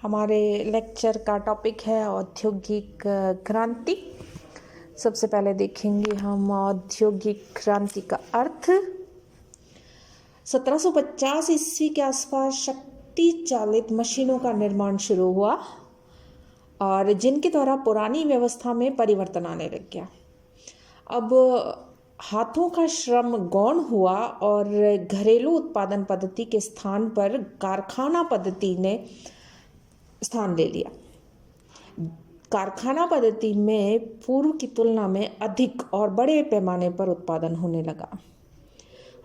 हमारे लेक्चर का टॉपिक है औद्योगिक क्रांति। सबसे पहले देखेंगे हम औद्योगिक क्रांति का अर्थ। 1750 ईस्वी के आसपास शक्ति चालित मशीनों का निर्माण शुरू हुआ और जिनके द्वारा पुरानी व्यवस्था में परिवर्तन आने लग गया। अब हाथों का श्रम गौण हुआ और घरेलू उत्पादन पद्धति के स्थान पर कारखाना पद्धति ने स्थान ले लिया। कारखाना पद्धति में पूर्व की तुलना में अधिक और बड़े पैमाने पर उत्पादन होने लगा।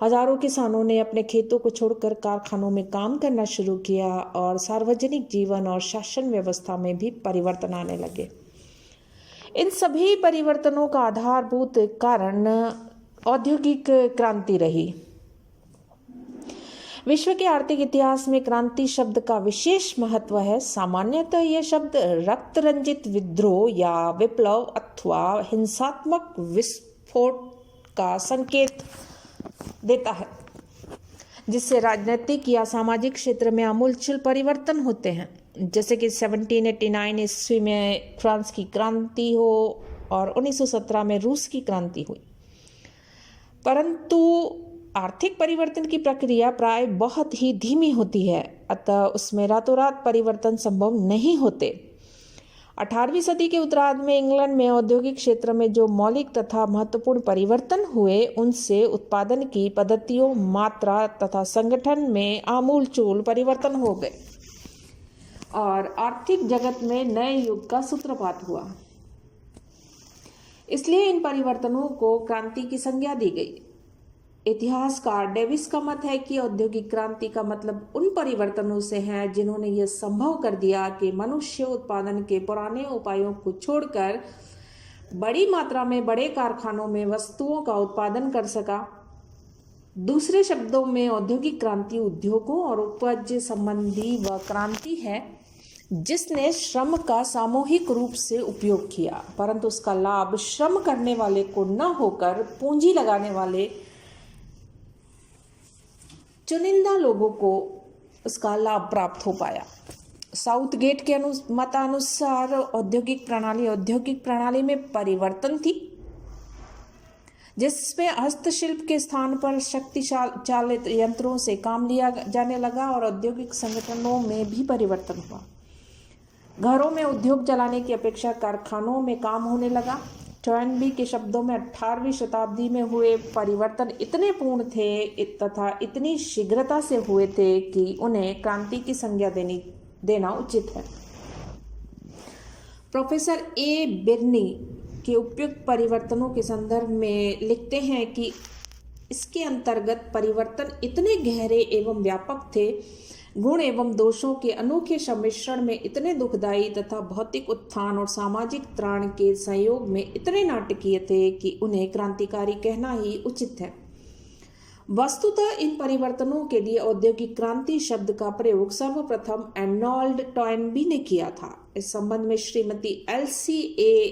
हजारों किसानों ने अपने खेतों को छोड़कर कारखानों में काम करना शुरू किया और सार्वजनिक जीवन और शासन व्यवस्था में भी परिवर्तन आने लगे। इन सभी परिवर्तनों का आधारभूत कारण औद्योगिक क्रांति रही। विश्व के आर्थिक इतिहास में क्रांति शब्द का विशेष महत्व है। सामान्यतः यह शब्द रक्त रंजित विद्रोह या विप्लव अथवा हिंसात्मक विस्फोट का संकेत देता है, जिससे राजनीतिक या सामाजिक क्षेत्र में आमूलचूल परिवर्तन होते हैं। जैसे कि 1789 ईस्वी में फ्रांस की क्रांति हो और 1917 में रूस की क्रांति हुई। परंतु आर्थिक परिवर्तन की प्रक्रिया प्राय बहुत ही धीमी होती है, अतः उसमें रातों रात परिवर्तन संभव नहीं होते। 18वीं सदी के उत्तरार्ध में इंग्लैंड में औद्योगिक क्षेत्र में जो मौलिक तथा महत्वपूर्ण परिवर्तन हुए, उनसे उत्पादन की पद्धतियों, मात्रा तथा संगठन में आमूलचूल परिवर्तन हो गए और आर्थिक जगत में नए युग का सूत्रपात हुआ। इसलिए इन परिवर्तनों को क्रांति की संज्ञा दी गई। इतिहासकार डेविस का मत है कि औद्योगिक क्रांति का मतलब उन परिवर्तनों से है जिन्होंने यह संभव कर दिया कि मनुष्य उत्पादन के पुराने उपायों को छोड़कर बड़ी मात्रा में बड़े कारखानों में वस्तुओं का उत्पादन कर सका। दूसरे शब्दों में औद्योगिक क्रांति उद्योगों और उपज संबंधी वह क्रांति है जिसने श्रम का सामूहिक रूप से उपयोग किया, परंतु उसका लाभ श्रम करने वाले को न होकर पूंजी लगाने वाले चुनिंदा लोगों को उसका लाभ प्राप्त हो पाया। साउथगेट के मतानुसार औद्योगिक प्रणाली में परिवर्तन थी, जिसमें हस्तशिल्प के स्थान पर शक्ति चालित यंत्रों से काम लिया जाने लगा और औद्योगिक संगठनों में भी परिवर्तन हुआ। घरों में उद्योग चलाने की अपेक्षा कारखानों में काम होने लगा। टॉयनबी के शब्दों में 18वीं शताब्दी में हुए परिवर्तन इतने पूर्ण थे तथा इतनी शीघ्रता से हुए थे कि उन्हें क्रांति की संज्ञा देना उचित है। प्रोफेसर ए बिर्नी के उपयुक्त परिवर्तनों के संदर्भ में लिखते हैं कि इसके अंतर्गत परिवर्तन इतने गहरे एवं व्यापक थे, गुण एवं दोषों के अनोखे सम्मिश्रण में इतने दुखदायी तथा भौतिक उत्थान और सामाजिक त्राण के संयोग में इतने नाटकीय थे कि उन्हें क्रांतिकारी कहना ही उचित है। वस्तुतः इन परिवर्तनों के लिए औद्योगिक क्रांति शब्द का प्रयोग सर्वप्रथम एर्नोल्ड टॉयनबी ने किया था। इस संबंध में श्रीमती LCA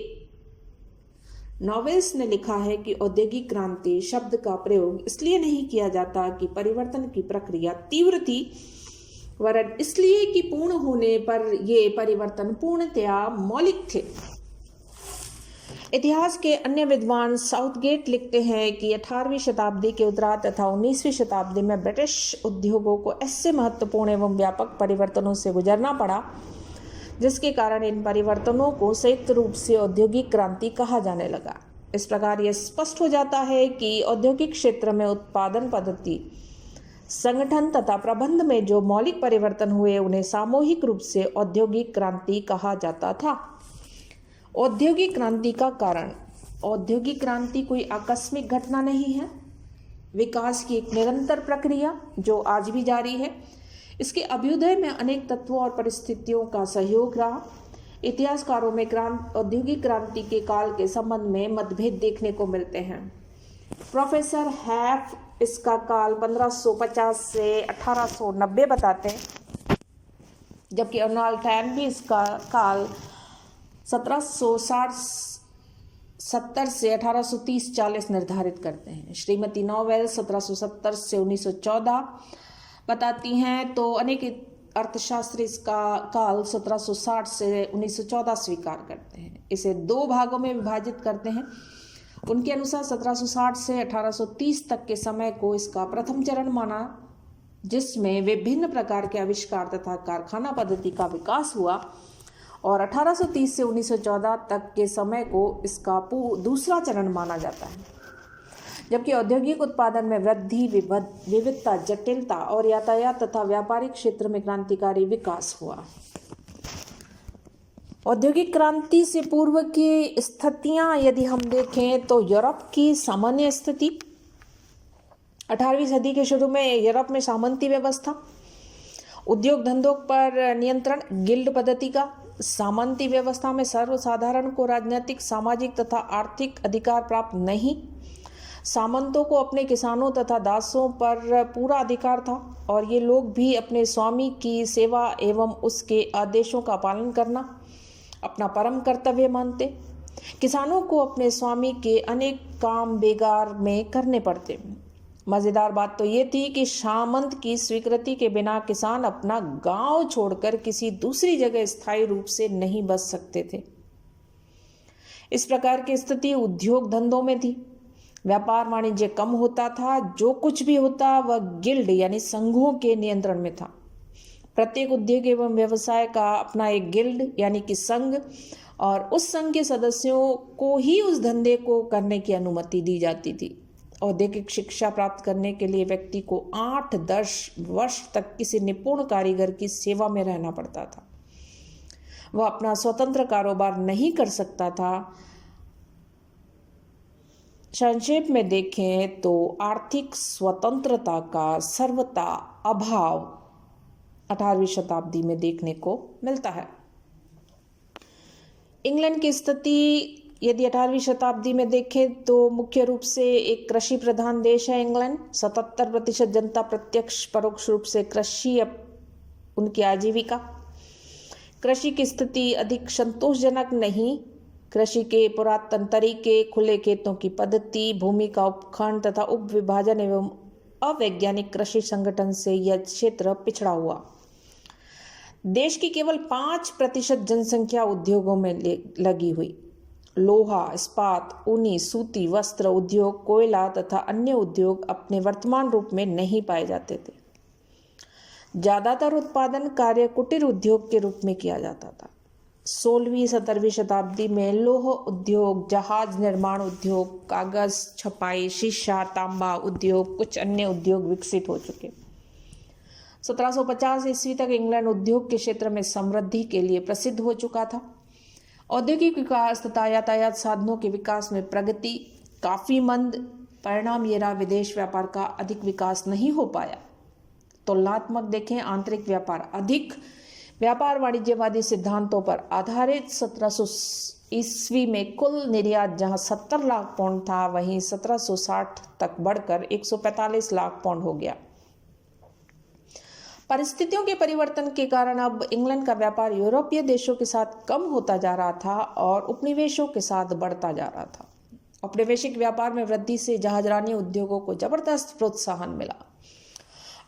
नॉवेल्स ने लिखा है कि औद्योगिक क्रांति शब्द का प्रयोग इसलिए नहीं किया जाता कि परिवर्तन की प्रक्रिया तीव्र थी, वरन इसलिए कि पूर्ण होने पर ये परिवर्तन पूर्णतया मौलिक थे। इतिहास के अन्य विद्वान साउथगेट लिखते हैं कि 18वीं शताब्दी के उत्तरार्ध तथा 19वीं शताब्दी में ब्रिटिश उद्योगों को ऐसे महत्वपूर्ण एवं व्यापक परिवर्तनों से गुजरना पड़ा, जिसके कारण इन परिवर्तनों को संयुक्त रूप से औद्योगिक क्रांति कहा जाने लगा। इस प्रकार यह स्पष्ट हो जाता है कि औद्योगिक क्षेत्र में उत्पादन पद्धति, संगठन तथा प्रबंध में जो मौलिक परिवर्तन हुए, उन्हें सामूहिक रूप से औद्योगिक क्रांति कहा जाता था। औद्योगिक क्रांति का कारण। औद्योगिक क्रांति कोई आकस्मिक घटना नहीं है, विकास की एक निरंतर प्रक्रिया जो आज भी जारी है। इसके अभ्युदय में अनेक तत्वों और परिस्थितियों का सहयोग रहा। इतिहासकारों में औद्योगिक क्रांति के काल के संबंध में मतभेद देखने को मिलते हैं। प्रोफेसर हैफ इसका काल 1550 से 1890 बताते हैं, जबकि अर्नोल्ड टॉयनबी इसका काल 1770 से 1830-40 निर्धारित करते हैं। श्रीमती नॉवेल 1770 से 1914 बताती हैं, तो अनेक अर्थशास्त्री इसका काल 1760 से 1914 स्वीकार करते हैं। इसे दो भागों में विभाजित करते हैं। उनके अनुसार 1760 से 1830 तक के समय को इसका प्रथम चरण माना, जिसमें विभिन्न प्रकार के आविष्कार तथा कारखाना पद्धति का विकास हुआ, और 1830 से 1914 तक के समय को इसका दूसरा चरण माना जाता है, जबकि औद्योगिक उत्पादन में वृद्धि, विविधता, जटिलता और यातायात तथा व्यापारिक क्षेत्र में क्रांतिकारी विकास हुआ। औद्योगिक क्रांति से पूर्व की स्थितियां यदि हम देखें तो यूरोप की सामान्य स्थिति, 18वीं सदी के शुरू में यूरोप में सामंती व्यवस्था, उद्योग धंधों पर नियंत्रण, गिल्ड पद्धति का, सामंती व्यवस्था में सर्वसाधारण को राजनीतिक, सामाजिक तथा आर्थिक अधिकार प्राप्त नहीं, सामंतों को अपने किसानों तथा दासों पर पूरा अधिकार था और ये लोग भी अपने स्वामी की सेवा एवं उसके आदेशों का पालन करना अपना परम कर्तव्य मानते। किसानों को अपने स्वामी के अनेक काम बेगार में करने पड़ते। मज़ेदार बात तो ये थी कि सामंत की स्वीकृति के बिना किसान अपना गांव छोड़कर किसी दूसरी जगह स्थायी रूप से नहीं बस सकते थे। इस प्रकार की स्थिति उद्योग धंधों में थी। व्यापार वाणिज्य कम होता था, जो कुछ भी होता वह गिल्ड यानी संघों के नियंत्रण में था। प्रत्येक उद्योग एवं व्यवसाय का अपना एक गिल्ड यानी कि संघ, और उस संघ के सदस्यों को ही उस धंधे को करने की अनुमति दी जाती थी। औद्योगिक शिक्षा प्राप्त करने के लिए व्यक्ति को 8-10 वर्ष तक किसी निपुण कारीगर की सेवा में रहना पड़ता था। वह अपना स्वतंत्र कारोबार नहीं कर सकता था। संक्षेप में देखें तो आर्थिक स्वतंत्रता का सर्वथा अभाव 18वीं शताब्दी में देखने को मिलता है। इंग्लैंड की स्थिति यदि 18वीं शताब्दी में देखें तो मुख्य रूप से एक कृषि प्रधान देश है इंग्लैंड। 77% जनता प्रत्यक्ष परोक्ष रूप से कृषि उनकी आजीविका। कृषि की स्थिति अधिक संतोषजनक नहीं। कृषि के पुरातन तरीके, खुले खेतों की पद्धति, भूमि का उपखंड तथा उप विभाजन एवं अवैज्ञानिक कृषि संगठन से यह क्षेत्र पिछड़ा हुआ। देश की केवल 5% जनसंख्या उद्योगों में लगी हुई। लोहा, इस्पात, ऊनी, सूती, वस्त्र उद्योग, कोयला तथा अन्य उद्योग अपने वर्तमान रूप में नहीं पाए जाते थे। ज्यादातर उत्पादन कार्य कुटीर उद्योग के रूप में किया जाता था। 16वीं-17वीं शताब्दी में लौह उद्योग, जहाज निर्माण उद्योग, कागज, छपाई, शीशा, तांबा उद्योग, कुछ अन्य उद्योग विकसित हो चुके। 1750 ईस्वी तक इंग्लैंड उद्योग के क्षेत्र में समृद्धि के लिए प्रसिद्ध हो चुका था। औद्योगिक विकास तथा यातायात साधनों के विकास में प्रगति काफी मंद। परिणाम ये रहा, विदेश व्यापार का अधिक विकास नहीं हो पाया। तुलनात्मक देखें, आंतरिक व्यापार अधिक। व्यापार वाणिज्यवादी सिद्धांतों पर आधारित 1700 ईस्वी में कुल निर्यात जहां 70 लाख पाउंड था, वहीं 1760 तक बढ़कर 145 लाख पाउंड हो गया। परिस्थितियों के परिवर्तन के कारण अब इंग्लैंड का व्यापार यूरोपीय देशों के साथ कम होता जा रहा था और उपनिवेशों के साथ बढ़ता जा रहा था। औपनिवेशिक व्यापार में वृद्धि से जहाजरानी उद्योगों को जबरदस्त प्रोत्साहन मिला।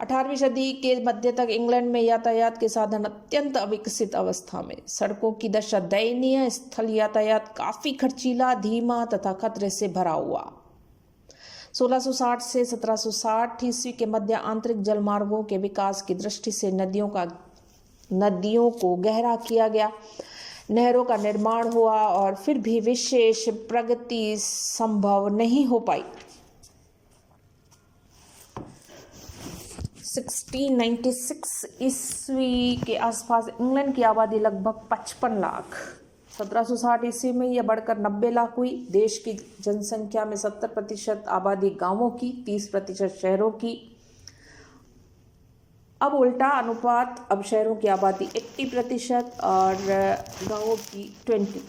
18वीं सदी के मध्य तक इंग्लैंड में यातायात के साधन अत्यंत अविकसित अवस्था में। सड़कों की दशा दयनीय, स्थल यातायात काफी खर्चीला, धीमा तथा खतरे से भरा हुआ। 1660 से 1760 ईस्वी के मध्य आंतरिक जलमार्गों के विकास की दृष्टि से नदियों को गहरा किया गया, नहरों का निर्माण हुआ और फिर भी विशेष प्रगति संभव नहीं हो पाई। 1696 ईस्वी के आसपास इंग्लैंड की आबादी लगभग 55 लाख। 1760 ईस्वी में यह बढ़कर 90 लाख हुई। देश की जनसंख्या में 70% आबादी गांवों की, 30% शहरों की। अब उल्टा अनुपात, अब शहरों की आबादी 80% और गांवों की 20%।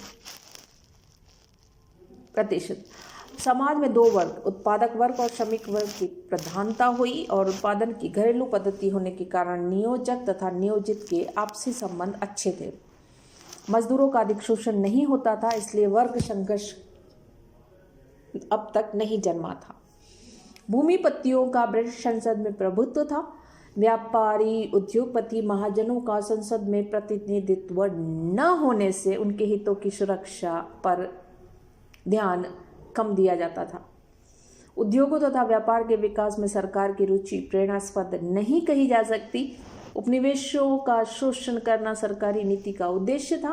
समाज में दो वर्ग, उत्पादक वर्ग और श्रमिक वर्ग की प्रधानता हुई और उत्पादन की घरेलू पद्धति होने के कारण नियोजक तथा नियोजित के आपसी संबंध अच्छे थे। मजदूरों का अधिक शोषण नहीं होता था, इसलिए वर्ग संघर्ष अब तक नहीं जन्मा था। भूमिपतियों का ब्रिटिश संसद में प्रभुत्व था। व्यापारी उद्योगपति महाजनों का संसद में प्रतिनिधित्व न होने से उनके हितों की सुरक्षा पर ध्यान कम दिया जाता था। उद्योगों तथा व्यापार के विकास में सरकार की रुचि प्रेरणास्पद नहीं कही जा सकती। उपनिवेशों का शोषण करना सरकारी नीति का उद्देश्य था।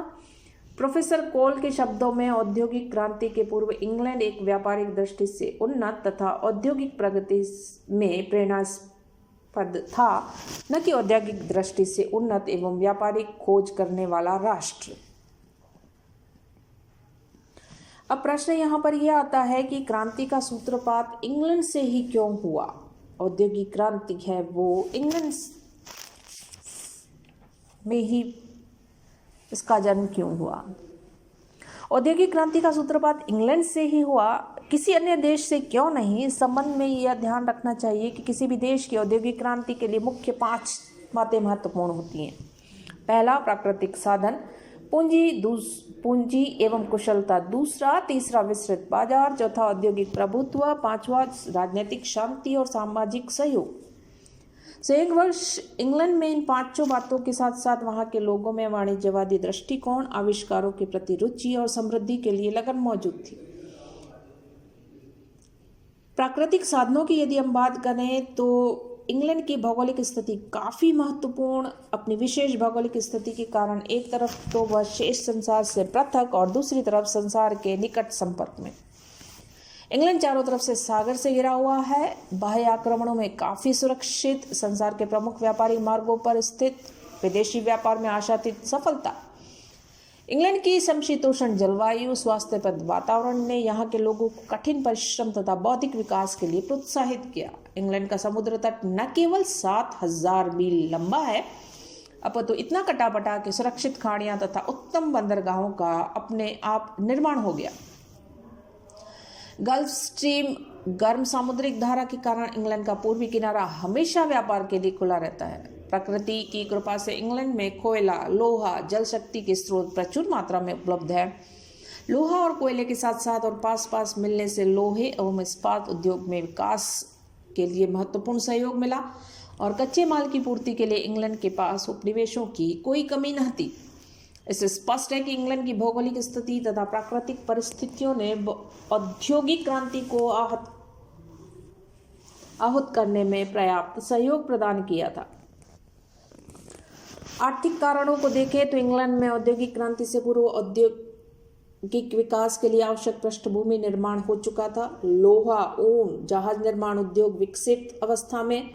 प्रोफेसर कोल के शब्दों में औद्योगिक क्रांति के पूर्व इंग्लैंड एक व्यापारिक दृष्टि से उन्नत तथा औद्योगिक प्रगति में प्रेरणास्पद था, न कि औद्योगिक दृष्टि से उन्नत एवं व्यापारिक खोज करने वाला राष्ट्र। अब प्रश्न यहाँ पर यह आता है कि क्रांति का सूत्रपात इंग्लैंड से ही क्यों हुआ? औद्योगिक क्रांति है वो इंग्लैंड में ही इसका जन्म क्यों हुआ? औद्योगिक क्रांति का सूत्रपात इंग्लैंड से ही हुआ, किसी अन्य देश से क्यों नहीं? इस संबंध में यह ध्यान रखना चाहिए कि किसी भी देश की औद्योगिक क्रांति के लिए मुख्य 5 बातें महत्वपूर्ण होती हैं। पहला, प्राकृतिक साधन, पूंजी एवं कुशलता। दूसरा, तीसरा, विस्तृत बाजार। चौथा, औद्योगिक प्रभुत्व। पांचवा, राजनीतिक शांति और सामाजिक सहयोग। एक वर्ष इंग्लैंड में इन 5 बातों के साथ साथ वहां के लोगों में वाणिज्यवादी दृष्टिकोण, आविष्कारों के प्रति रुचि और समृद्धि के लिए लगन मौजूद थी। प्राकृतिक साधनों की यदि हम बात करें तो इंग्लैंड की भौगोलिक स्थिति काफ़ी महत्वपूर्ण, अपनी विशेष भौगोलिक स्थिति के कारण एक तरफ तो वह शेष संसार से पृथक और दूसरी तरफ संसार के निकट संपर्क में। इंग्लैंड चारों तरफ से सागर से घिरा हुआ है, बाह्य आक्रमणों में काफ़ी सुरक्षित, संसार के प्रमुख व्यापारिक मार्गों पर स्थित, विदेशी व्यापार में आशातीत सफलता। इंग्लैंड की समशीतोष्ण जलवायु, स्वास्थ्यप्रद वातावरण ने यहाँ के लोगों को कठिन परिश्रम तथा बौद्धिक विकास के लिए प्रोत्साहित किया। इंग्लैंड का समुद्र तट न केवल 7000 मील लंबा है, अपितु इतना कटापटा के सुरक्षित खाड़ियाँ तथा उत्तम बंदरगाहों का अपने आप निर्माण हो गया। गल्फ स्ट्रीम गर्म सामुद्रिक धारा के कारण इंग्लैंड का पूर्वी किनारा हमेशा व्यापार के लिए खुला रहता है। प्रकृति की कृपा से इंग्लैंड में कोयला, लोहा, जल शक्ति के स्रोत प्रचुर मात्रा में उपलब्ध है। लोहा और कोयले के साथ साथ और पास मिलने से लोहे एवं इस्पात उद्योग में विकास के लिए महत्वपूर्ण सहयोग मिला और कच्चे माल की पूर्ति के लिए इंग्लैंड के पास उपनिवेशों की कोई कमी न थी। इससे स्पष्ट है कि इंग्लैंड की भौगोलिक स्थिति तथा प्राकृतिक परिस्थितियों ने औद्योगिक क्रांति को आहूत करने में पर्याप्त सहयोग प्रदान किया था। आर्थिक कारणों को देखें तो इंग्लैंड में औद्योगिक क्रांति से पूर्व औद्योगिक विकास के लिए आवश्यक पृष्ठभूमि निर्माण हो चुका था। लोहा, ऊन, जहाज निर्माण उद्योग विकसित अवस्था में,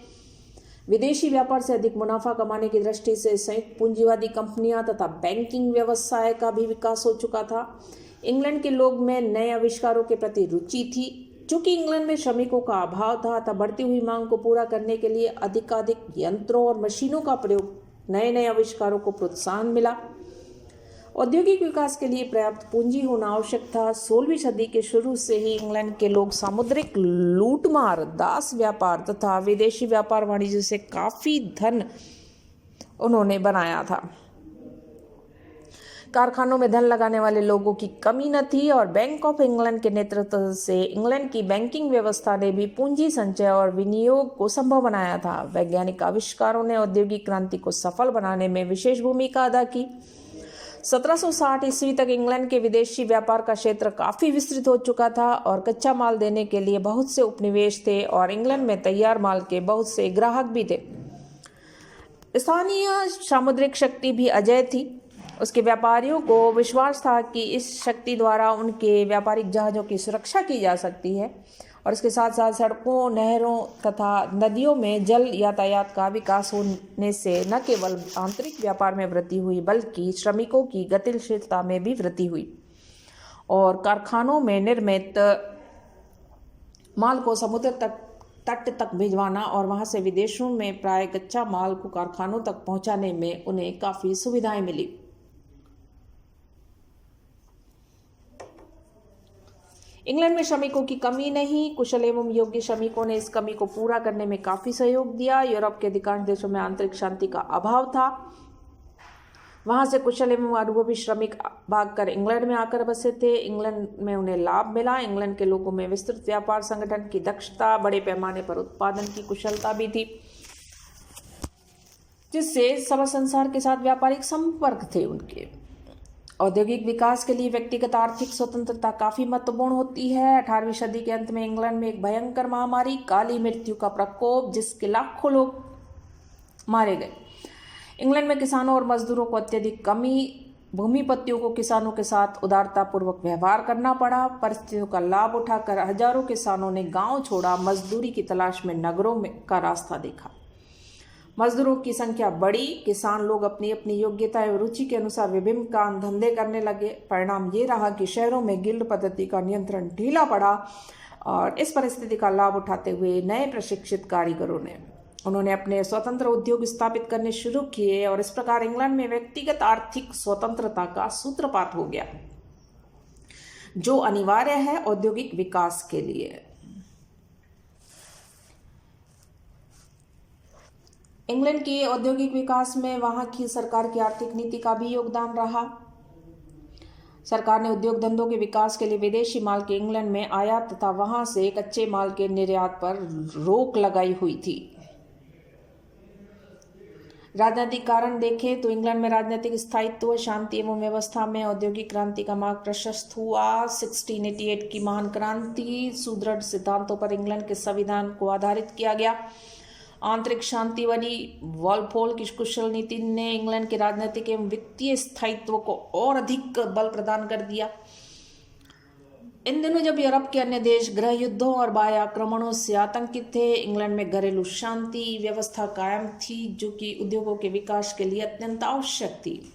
विदेशी व्यापार से अधिक मुनाफा कमाने की दृष्टि से संयुक्त पूंजीवादी कंपनियां तथा बैंकिंग व्यवसाय का भी विकास हो चुका था। इंग्लैंड के लोग में नए आविष्कारों के प्रति रुचि थी। चूंकि इंग्लैंड में श्रमिकों का अभाव था तब बढ़ती हुई मांग को पूरा करने के लिए अधिकाधिक यंत्रों और मशीनों का प्रयोग, नए आविष्कारों को प्रोत्साहन मिला। औद्योगिक विकास के लिए पर्याप्त पूंजी होना आवश्यक था। 16वीं सदी के शुरू से ही इंग्लैंड के लोग सामुद्रिक लूटमार, दास व्यापार तथा विदेशी व्यापार वाणिज्य से काफ़ी धन उन्होंने बनाया था। कारखानों में धन लगाने वाले लोगों की कमी न थी और बैंक ऑफ इंग्लैंड के नेतृत्व से इंग्लैंड की बैंकिंग व्यवस्था ने भी पूंजी संचय और विनियोग को संभव बनाया था। वैज्ञानिक आविष्कारों ने औद्योगिक क्रांति को सफल बनाने में विशेष भूमिका अदा की। 1760 ईस्वी तक इंग्लैंड के विदेशी व्यापार का क्षेत्र काफ़ी विस्तृत हो चुका था और कच्चा माल देने के लिए बहुत से उपनिवेश थे और इंग्लैंड में तैयार माल के बहुत से ग्राहक भी थे। स्थानीय सामुद्रिक शक्ति भी अजेय थी। उसके व्यापारियों को विश्वास था कि इस शक्ति द्वारा उनके व्यापारिक जहाज़ों की सुरक्षा की जा सकती है और इसके साथ साथ सड़कों, नहरों तथा नदियों में जल यातायात का विकास होने से न केवल आंतरिक व्यापार में वृद्धि हुई बल्कि श्रमिकों की गतिशीलता में भी वृद्धि हुई और कारखानों में निर्मित माल को समुद्र तट तक भिजवाना और वहां से विदेशों में प्राय कच्चा माल को कारखानों तक पहुंचाने में उन्हें काफ़ी सुविधाएं मिली। इंग्लैंड में श्रमिकों की कमी नहीं, कुशल एवं योग्य श्रमिकों ने इस कमी को पूरा करने में काफ़ी सहयोग दिया। यूरोप के अधिकांश देशों में आंतरिक शांति का अभाव था। वहां से कुशल एवं अनुभवी श्रमिक भागकर इंग्लैंड में आकर बसे थे। इंग्लैंड में उन्हें लाभ मिला। इंग्लैंड के लोगों में विस्तृत व्यापार संगठन की दक्षता, बड़े पैमाने पर उत्पादन की कुशलता भी थी। जिससे सब संसार के साथ व्यापारिक संपर्क थे उनके। औद्योगिक विकास के लिए व्यक्तिगत आर्थिक स्वतंत्रता काफी महत्वपूर्ण होती है। 18वीं सदी के अंत में इंग्लैंड में एक भयंकर महामारी काली मृत्यु का प्रकोप, जिसके लाखों लोग मारे गए। इंग्लैंड में किसानों और मजदूरों को अत्यधिक कमी, भूमिपतियों को किसानों के साथ उदारतापूर्वक व्यवहार करना पड़ा। परिस्थितियों का लाभ उठाकर हजारों किसानों ने गांव छोड़ा, मजदूरी की तलाश में नगरों में का रास्ता देखा। मजदूरों की संख्या बढ़ी, किसान लोग अपनी अपनी योग्यता एवं रुचि के अनुसार विभिन्न काम धंधे करने लगे। परिणाम ये रहा कि शहरों में गिल्ड पद्धति का नियंत्रण ढीला पड़ा और इस परिस्थिति का लाभ उठाते हुए नए प्रशिक्षित कारीगरों ने उन्होंने अपने स्वतंत्र उद्योग स्थापित करने शुरू किए और इस प्रकार इंग्लैंड में व्यक्तिगत आर्थिक स्वतंत्रता का सूत्रपात हो गया, जो अनिवार्य है औद्योगिक विकास के लिए। इंग्लैंड के औद्योगिक विकास में वहां की सरकार की आर्थिक नीति का भी योगदान रहा। सरकार ने उद्योग धंधों के विकास के लिए विदेशी माल के इंग्लैंड में आयात तथा वहां से कच्चे माल के निर्यात पर रोक लगाई हुई थी। राजनीतिक कारण देखें तो इंग्लैंड में राजनीतिक स्थायित्व, शांति एवं व्यवस्था में औद्योगिक क्रांति का मार्ग प्रशस्त हुआ। 1688 की महान क्रांति सुदृढ़ सिद्धांतों पर इंग्लैंड के संविधान को आधारित किया गया। आंतरिक शांति बनी। वॉलपोल की कुशल नीति ने इंग्लैंड के राजनीतिक एवं वित्तीय स्थायित्व को और अधिक बल प्रदान कर दिया। इन दिनों जब यूरोप के अन्य देश गृह युद्धों और बाह्य आक्रमणों से आतंकित थे, इंग्लैंड में घरेलू शांति व्यवस्था कायम थी, जो कि उद्योगों के विकास के लिए अत्यंत आवश्यक थी।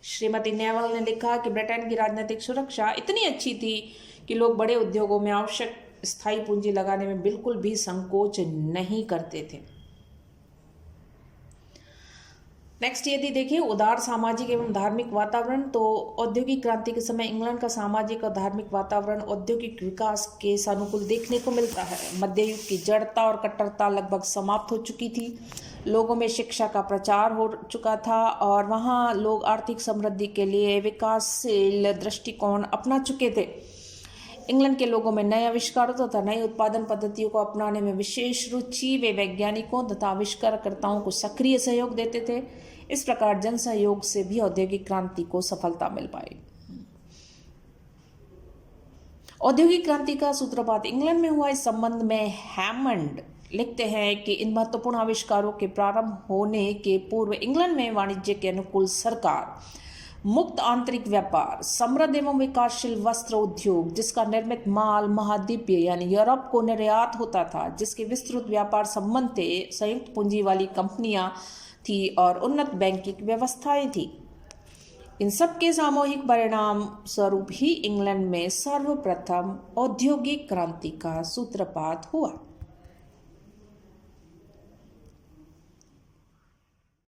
श्रीमती नेवल ने लिखा कि ब्रिटेन की राजनीतिक सुरक्षा इतनी अच्छी थी कि लोग बड़े उद्योगों में आवश्यक स्थायी पूंजी लगाने में बिल्कुल भी संकोच नहीं करते थे। नेक्स्ट यदि देखिए उदार सामाजिक एवं धार्मिक वातावरण, तो औद्योगिक क्रांति के समय इंग्लैंड का सामाजिक और धार्मिक वातावरण औद्योगिक विकास के सानुकूल देखने को मिलता है। मध्य युग की जड़ता और कट्टरता लगभग समाप्त हो चुकी थी। लोगों में शिक्षा का प्रचार हो चुका था और वहाँ लोग आर्थिक समृद्धि के लिए विकासशील दृष्टिकोण अपना चुके थे। इंग्लैंड के लोगों में नए आविष्कारों तथा नई उत्पादन पद्धतियों को अपनाने में विशेष रुचि, वे वैज्ञानिकों तथा आविष्कारकर्ताओं को सक्रिय सहयोग देते थे। इस प्रकार जन सहयोग से भी औद्योगिक क्रांति को सफलता मिल पाई। औद्योगिक क्रांति का सूत्रपात इंग्लैंड में हुआ। इस संबंध में हैमंड लिखते हैं कि इन महत्वपूर्ण आविष्कारों के प्रारंभ होने के पूर्व इंग्लैंड में वाणिज्य के अनुकूल सरकार, मुक्त आंतरिक व्यापार, समृद्ध एवं विकासशील वस्त्र उद्योग, जिसका निर्मित माल महाद्वीपीय यानी यूरोप को निर्यात होता था, जिसके विस्तृत व्यापार संबंध थे, संयुक्त पूंजी वाली कंपनियां थी और उन्नत बैंकिंग व्यवस्थाएं थी। इन सब के सामूहिक परिणाम स्वरूप ही इंग्लैंड में सर्वप्रथम औद्योगिक क्रांति का सूत्रपात हुआ।